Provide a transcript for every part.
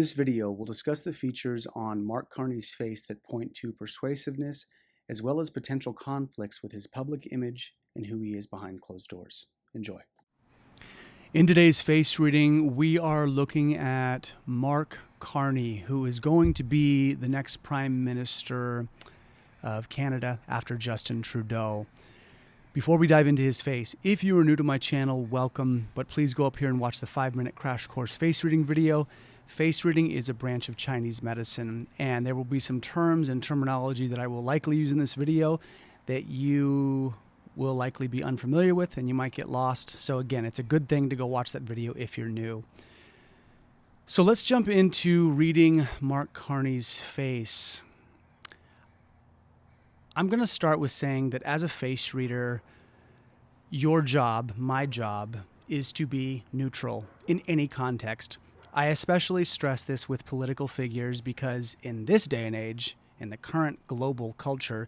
this video, we'll discuss the features on Mark Carney's face that point to persuasiveness, as well as potential conflicts with his public image and who he is behind closed doors. Enjoy. In today's face reading, we are looking at Mark Carney, who is going to be the next Prime Minister of Canada after Justin Trudeau. Before we dive into his face, if you are new to my channel, welcome, but please go up here and watch the 5-minute crash course face reading video. Face reading is a branch of Chinese medicine, and there will be some terms and terminology that I will likely use in this video that you will likely be unfamiliar with and you might get lost. So again, it's a good thing to go watch that video if you're new. So let's jump into reading Mark Carney's face. I'm going to start with saying that as a face reader, your job, my job, is to be neutral in any context. I especially stress this with political figures because in this day and age, in the current global culture,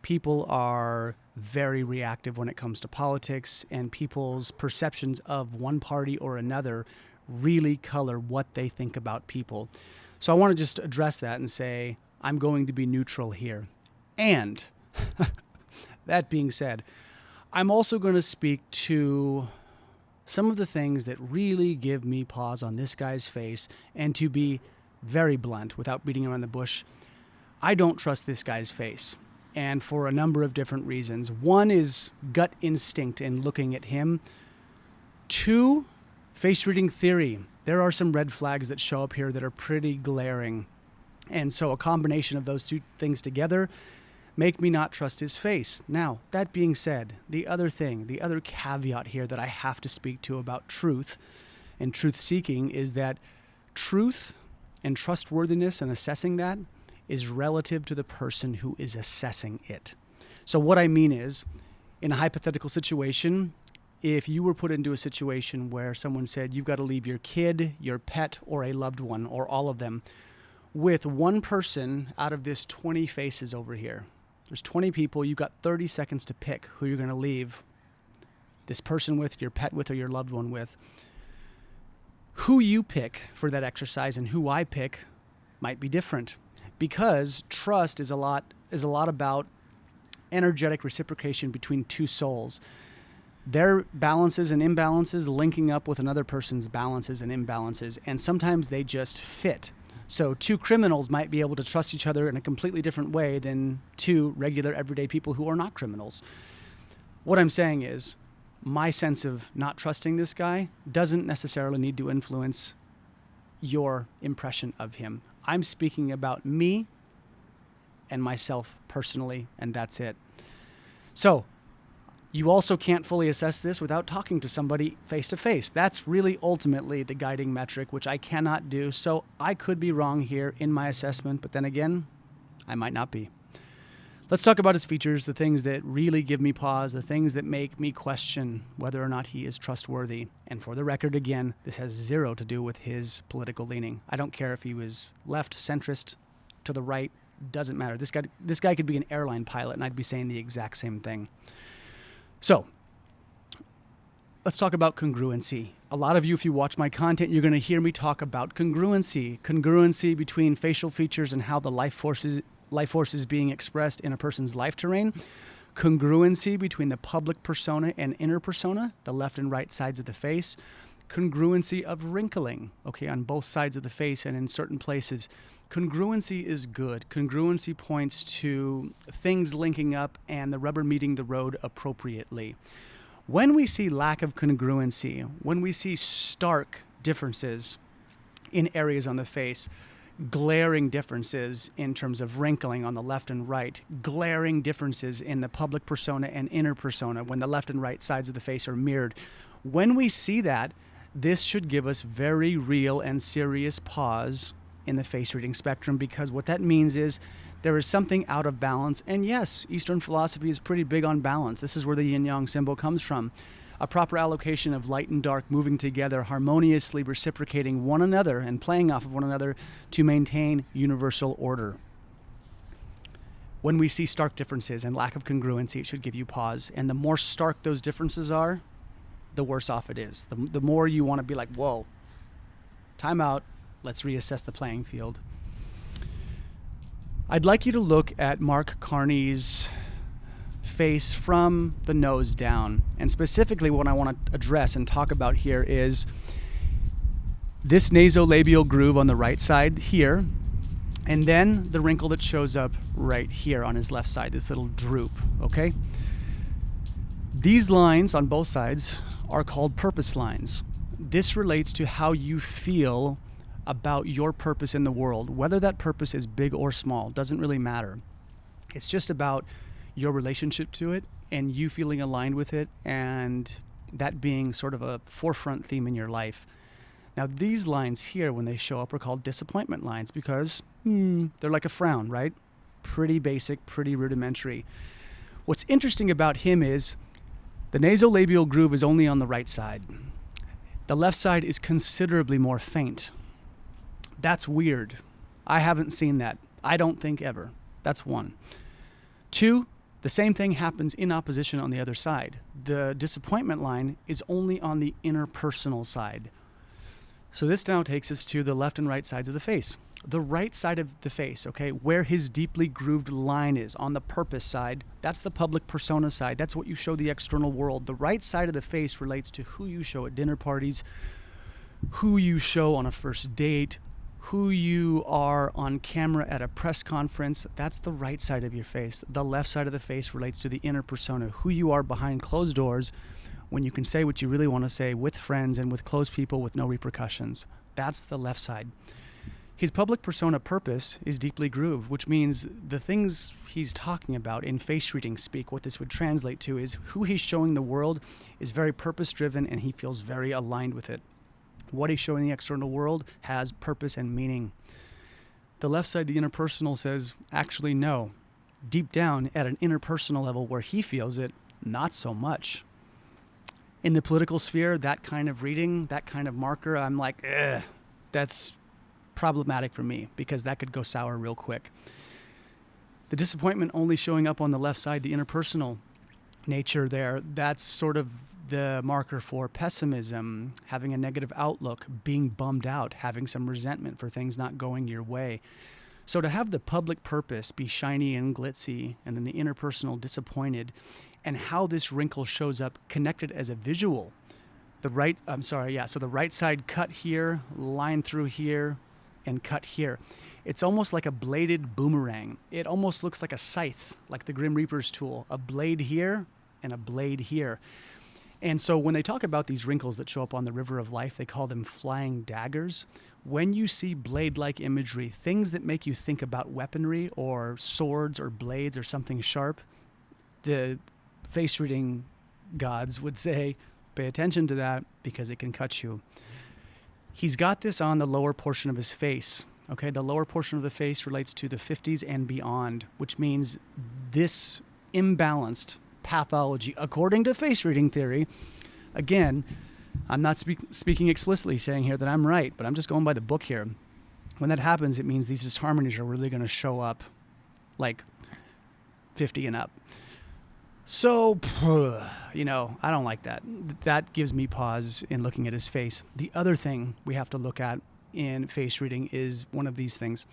people are very reactive when it comes to politics, and people's perceptions of one party or another really color what they think about people. So I want to just address that and say, I'm going to be neutral here. And that being said, I'm also going to speak to some of the things that really give me pause on this guy's face, and to be very blunt without beating around the bush, I don't trust this guy's face, and for a number of different reasons. One is gut instinct in looking at him. Two, face reading theory. There are some red flags that show up here that are pretty glaring, and so a combination of those two things together make me not trust his face. Now, that being said, the other caveat here that I have to speak to about truth and truth-seeking is that truth and trustworthiness and assessing that is relative to the person who is assessing it. So what I mean is, in a hypothetical situation, if you were put into a situation where someone said you've got to leave your kid, your pet, or a loved one, or all of them, with one person out of this 20 faces over here, there's 20 people, you've got 30 seconds to pick who you're going to leave this person with, your pet with, or your loved one with. Who you pick for that exercise and who I pick might be different, because trust is a lot about energetic reciprocation between two souls. Their balances and imbalances linking up with another person's balances and imbalances, and sometimes they just fit. So two criminals might be able to trust each other in a completely different way than two regular everyday people who are not criminals. What I'm saying is, my sense of not trusting this guy doesn't necessarily need to influence your impression of him. I'm speaking about me and myself personally, and that's it. So, you also can't fully assess this without talking to somebody face to face. That's really ultimately the guiding metric, which I cannot do. So I could be wrong here in my assessment, but then again, I might not be. Let's talk about his features, the things that really give me pause, the things that make me question whether or not he is trustworthy. And for the record, again, this has zero to do with his political leaning. I don't care if he was left, centrist, to the right, doesn't matter. This guy could be an airline pilot, and I'd be saying the exact same thing. So, let's talk about congruency. A lot of you, if you watch my content, you're going to hear me talk about congruency. Congruency between facial features and how the life force is being expressed in a person's life terrain. Congruency between the public persona and inner persona, the left and right sides of the face. Congruency of wrinkling, okay, on both sides of the face and in certain places. Congruency is good. Congruency points to things linking up and the rubber meeting the road appropriately. When we see lack of congruency, when we see stark differences in areas on the face, glaring differences in terms of wrinkling on the left and right, glaring differences in the public persona and inner persona when the left and right sides of the face are mirrored, when we see that, this should give us very real and serious pause in the face reading spectrum, because what that means is there is something out of balance. And yes, Eastern philosophy is pretty big on balance. This is where the yin-yang symbol comes from. A proper allocation of light and dark moving together, harmoniously reciprocating one another and playing off of one another to maintain universal order. When we see stark differences and lack of congruency, it should give you pause. And the more stark those differences are, the worse off it is. The more you want to be like, whoa, time out, let's reassess the playing field. I'd like you to look at Mark Carney's face from the nose down. And specifically what I want to address and talk about here is this nasolabial groove on the right side here, and then the wrinkle that shows up right here on his left side, this little droop, okay? These lines on both sides are called purpose lines. This relates to how you feel about your purpose in the world. Whether that purpose is big or small doesn't really matter. It's just about your relationship to it and you feeling aligned with it, and that being sort of a forefront theme in your life. Now, these lines here, when they show up, are called disappointment lines because they're like a frown, right? Pretty basic, pretty rudimentary. What's interesting about him is the nasolabial groove is only on the right side. The left side is considerably more faint. That's weird. I haven't seen that. I don't think ever. That's one. Two, the same thing happens in opposition on the other side. The disappointment line is only on the interpersonal side. So this now takes us to the left and right sides of the face. The right side of the face, okay, where his deeply grooved line is on the purpose side, that's the public persona side. That's what you show the external world. The right side of the face relates to who you show at dinner parties, who you show on a first date, who you are on camera at a press conference. That's the right side of your face. The left side of the face relates to the inner persona, who you are behind closed doors when you can say what you really want to say with friends and with close people with no repercussions. That's the left side. His public persona purpose is deeply grooved, which means the things he's talking about in face reading speak, what this would translate to is who he's showing the world is very purpose-driven and he feels very aligned with it. What he's showing the external world has purpose and meaning. The left side, the interpersonal, says, actually, no. Deep down at an interpersonal level where he feels it, not so much. In the political sphere, that kind of reading, that kind of marker, I'm like, that's problematic for me because that could go sour real quick. The disappointment only showing up on the left side, the interpersonal nature there, that's sort of the marker for pessimism, having a negative outlook, being bummed out, having some resentment for things not going your way. So to have the public purpose be shiny and glitzy and then the interpersonal disappointed, and how this wrinkle shows up connected as a visual. So the right side cut here, line through here, and cut here. It's almost like a bladed boomerang. It almost looks like a scythe, like the Grim Reaper's tool, a blade here and a blade here. And so when they talk about these wrinkles that show up on the river of life, they call them flying daggers. When you see blade-like imagery, things that make you think about weaponry or swords or blades or something sharp, the face reading gods would say, pay attention to that because it can cut you. He's got this on the lower portion of his face. Okay, the lower portion of the face relates to the 50s and beyond, which means this imbalanced pathology, according to face reading theory. Again, I'm not speaking explicitly saying here that I'm right, but I'm just going by the book here. When that happens, it means these disharmonies are really going to show up like 50 and up. So, I don't like that. That gives me pause in looking at his face. The other thing we have to look at in face reading is one of these things.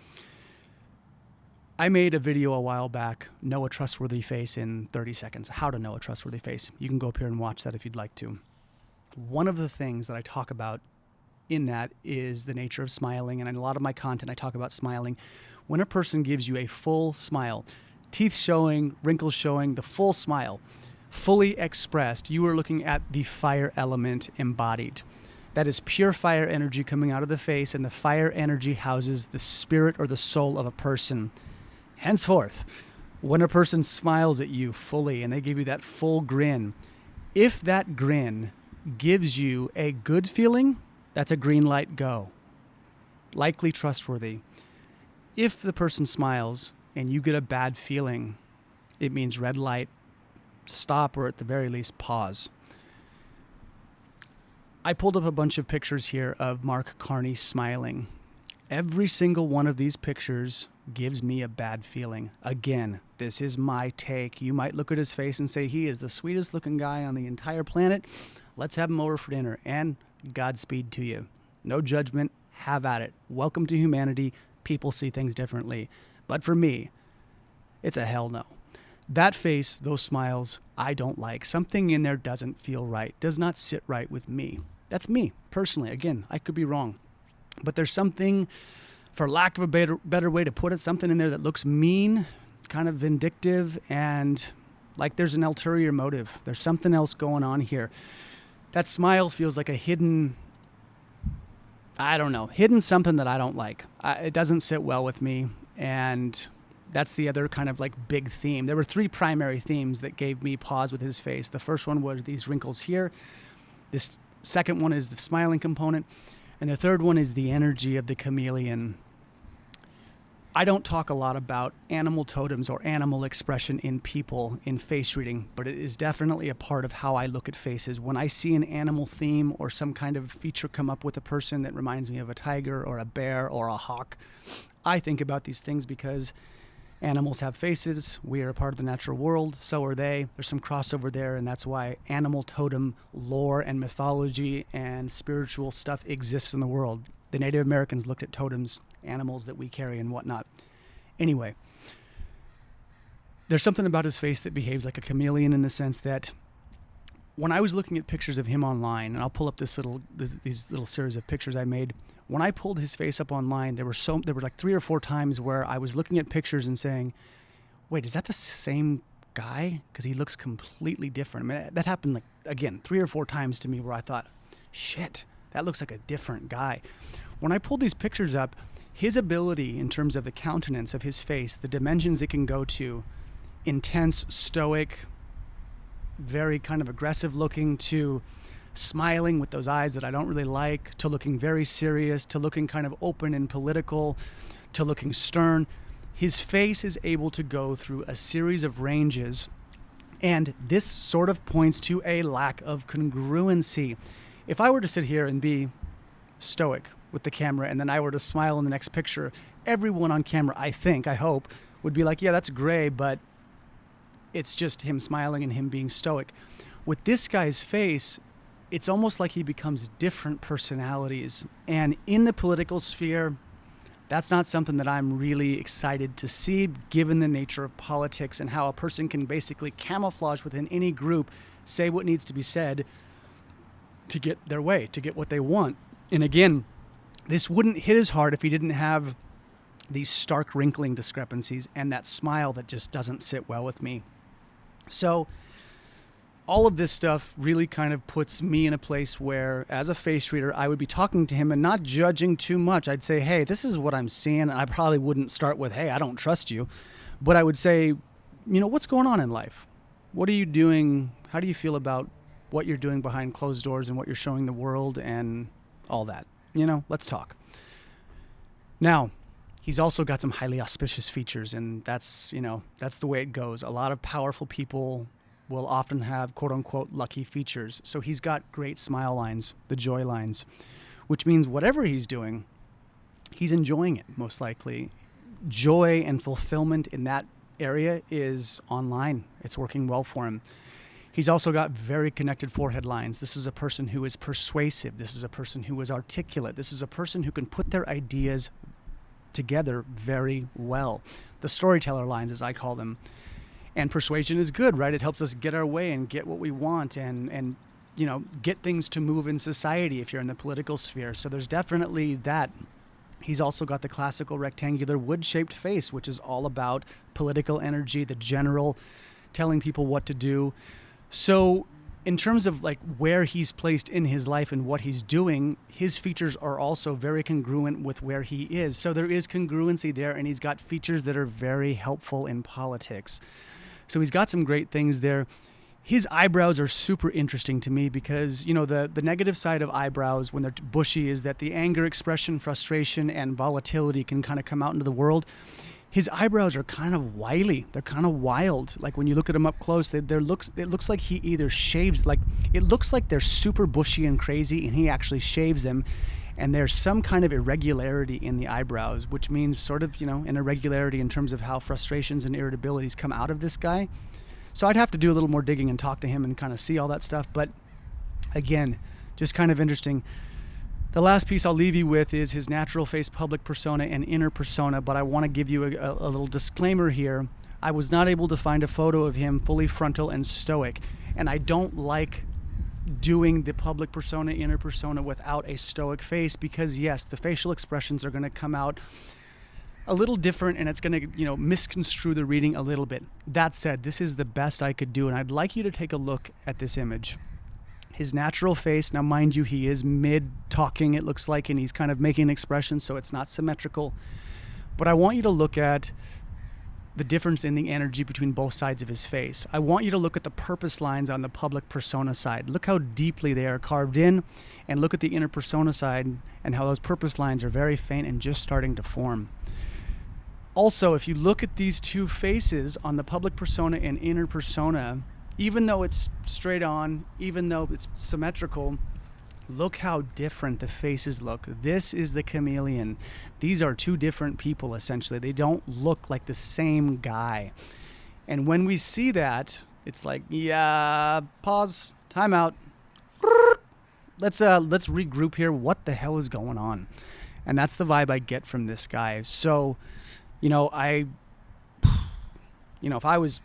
I made a video a while back, Know a Trustworthy Face in 30 seconds, how to know a trustworthy face. You can go up here and watch that if you'd like to. One of the things that I talk about in that is the nature of smiling, and in a lot of my content I talk about smiling. When a person gives you a full smile, teeth showing, wrinkles showing, the full smile, fully expressed, you are looking at the fire element embodied. That is pure fire energy coming out of the face, and the fire energy houses the spirit or the soul of a person. Henceforth, when a person smiles at you fully and they give you that full grin, if that grin gives you a good feeling, that's a green light go. Likely trustworthy. If the person smiles and you get a bad feeling, it means red light, stop, or at the very least pause. I pulled up a bunch of pictures here of Mark Carney smiling. Every single one of these pictures gives me a bad feeling. Again, this is my take. You might look at his face and say, he is the sweetest looking guy on the entire planet. Let's have him over for dinner, and Godspeed to you. No judgment. have at it. Welcome to humanity. People see things differently. But for me, it's a hell no. That face, those smiles, I don't like. Something in there doesn't feel right, does not sit right with me. That's me, personally. Again, I could be wrong. But there's something, for lack of a better way to put it, something in there that looks mean, kind of vindictive, and like there's an ulterior motive. There's something else going on here. That smile feels like a hidden something that I don't like. It doesn't sit well with me, and that's the other kind of like big theme. There were 3 primary themes that gave me pause with his face. The first one was these wrinkles here. This second one is the smiling component. And the third one is the energy of the chameleon. I don't talk a lot about animal totems or animal expression in people in face reading, but it is definitely a part of how I look at faces. When I see an animal theme or some kind of feature come up with a person that reminds me of a tiger or a bear or a hawk, I think about these things because animals have faces. We are a part of the natural world. So are they. There's some crossover there, and that's why animal totem lore and mythology and spiritual stuff exists in the world. The Native Americans looked at totems, animals that we carry and whatnot. Anyway, there's something about his face that behaves like a chameleon in the sense that when I was looking at pictures of him online, and I'll pull up these little series of pictures I made. When I pulled his face up online, there were like 3 or 4 times where I was looking at pictures and saying, wait, is that the same guy? Because he looks completely different. I mean, that happened like, again, 3 or 4 times to me where I thought, shit, that looks like a different guy. When I pulled these pictures up, his ability in terms of the countenance of his face, the dimensions it can go to, intense, stoic, very kind of aggressive looking, to smiling with those eyes that I don't really like, to looking very serious, to looking kind of open and political, to looking stern. His face is able to go through a series of ranges, and this sort of points to a lack of congruency. If I were to sit here and be stoic with the camera and then I were to smile in the next picture, everyone on camera, I hope, would be like, yeah, that's gray, but it's just him smiling and him being stoic. With this guy's face, it's almost like he becomes different personalities. And in the political sphere, that's not something that I'm really excited to see, given the nature of politics and how a person can basically camouflage within any group, say what needs to be said to get their way, to get what they want. And again, this wouldn't hit as hard if he didn't have these stark wrinkling discrepancies and that smile that just doesn't sit well with me. So all of this stuff really kind of puts me in a place where, as a face reader, I would be talking to him and not judging too much. I'd say, hey, this is what I'm seeing. I probably wouldn't start with, hey, I don't trust you. But I would say, what's going on in life? What are you doing? How do you feel about what you're doing behind closed doors and what you're showing the world and all that? Let's talk. Now, he's also got some highly auspicious features, and that's the way it goes. A lot of powerful people will often have quote-unquote lucky features. So he's got great smile lines, the joy lines, which means whatever he's doing, he's enjoying it, most likely. Joy and fulfillment in that area is online. It's working well for him. He's also got very connected forehead lines. This is a person who is persuasive. This is a person who is articulate. This is a person who can put their ideas together very well. The storyteller lines, as I call them. And persuasion is good, right? It helps us get our way and get what we want and get things to move in society if you're in the political sphere. So there's definitely that. He's also got the classical rectangular wood-shaped face, which is all about political energy, the general telling people what to do. So in terms of like where he's placed in his life and what he's doing, his features are also very congruent with where he is. So there is congruency there, and he's got features that are very helpful in politics. So he's got some great things there. His eyebrows are super interesting to me because, the negative side of eyebrows when they're bushy is that the anger expression, frustration, and volatility can kind of come out into the world. His eyebrows are kind of wily. They're kind of wild. Like when you look at him up close, it looks like he either shaves, it looks like they're super bushy and crazy and he actually shaves them. And there's some kind of irregularity in the eyebrows, which means sort of, an irregularity in terms of how frustrations and irritabilities come out of this guy. So I'd have to do a little more digging and talk to him and kind of see all that stuff. But again, just kind of interesting. The last piece I'll leave you with is his natural face, public persona, and inner persona, but I want to give you a little disclaimer here. I was not able to find a photo of him fully frontal and stoic, and I don't like doing the public persona, inner persona without a stoic face, because yes, the facial expressions are going to come out a little different, and it's going to, misconstrue the reading a little bit. That said, this is the best I could do, and I'd like you to take a look at this image. His natural face, now mind you, he is mid-talking, it looks like, and he's kind of making an expression, so it's not symmetrical. But I want you to look at the difference in the energy between both sides of his face. I want you to look at the purpose lines on the public persona side. Look how deeply they are carved in, and look at the inner persona side and how those purpose lines are very faint and just starting to form. Also, if you look at these two faces on the public persona and inner persona, even though it's straight on, even though it's symmetrical, look how different the faces look. This is the chameleon. These are two different people, essentially. They don't look like the same guy. And when we see that, it's like, yeah, pause, time out. Let's regroup here. What the hell is going on? And that's the vibe I get from this guy. So, if I was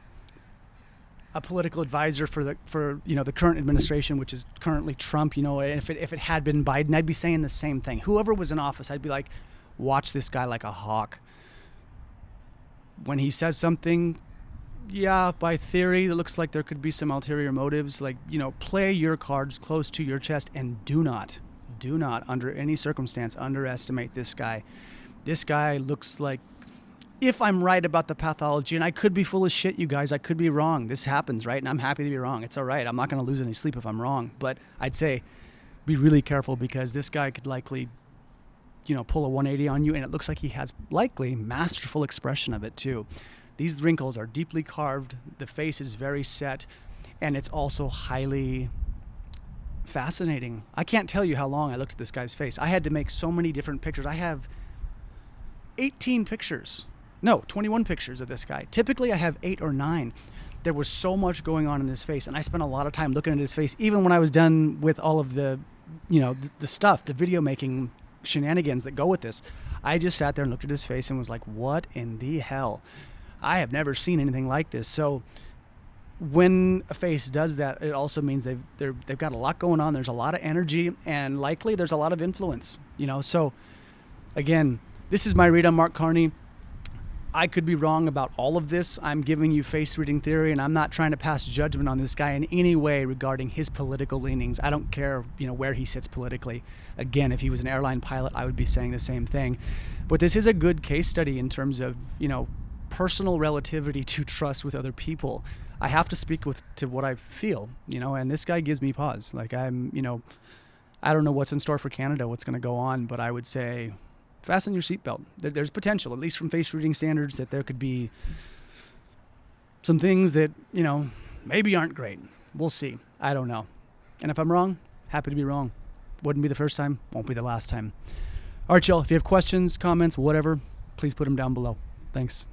a political advisor for the current administration, which is currently Trump, and if it had been Biden, I'd be saying the same thing. Whoever was in office, I'd be like, watch this guy like a hawk. When he says something, yeah, by theory, it looks like there could be some ulterior motives. Like, play your cards close to your chest, and do not, under any circumstance, underestimate this guy. This guy looks like, if I'm right about the pathology, and I could be full of shit, you guys, I could be wrong. This happens, right? And I'm happy to be wrong. It's all right. I'm not going to lose any sleep if I'm wrong. But I'd say be really careful, because this guy could likely, pull a 180 on you, and it looks like he has likely masterful expression of it too. These wrinkles are deeply carved. The face is very set, and it's also highly fascinating. I can't tell you how long I looked at this guy's face. I had to make so many different pictures. I have 21 pictures of this guy. Typically I have 8 or 9. There was so much going on in his face, and I spent a lot of time looking at his face, even when I was done with all of the stuff, the video making shenanigans that go with this. I just sat there and looked at his face and was like, what in the hell? I have never seen anything like this. So when a face does that, it also means they've got a lot going on. There's a lot of energy, and likely there's a lot of influence, So again, this is my read on Mark Carney. I could be wrong about all of this. I'm giving you face reading theory, and I'm not trying to pass judgment on this guy in any way regarding his political leanings. I don't care, where he sits politically. Again, if he was an airline pilot, I would be saying the same thing. But this is a good case study in terms of, personal relativity to trust with other people. I have to speak to what I feel, and this guy gives me pause. Like I don't know what's in store for Canada, what's going to go on, but I would say, fasten your seatbelt. There's potential, at least from face reading standards, that there could be some things that, maybe aren't great. We'll see. I don't know. And if I'm wrong, happy to be wrong. Wouldn't be the first time, won't be the last time. All right, y'all, if you have questions, comments, whatever, please put them down below. Thanks.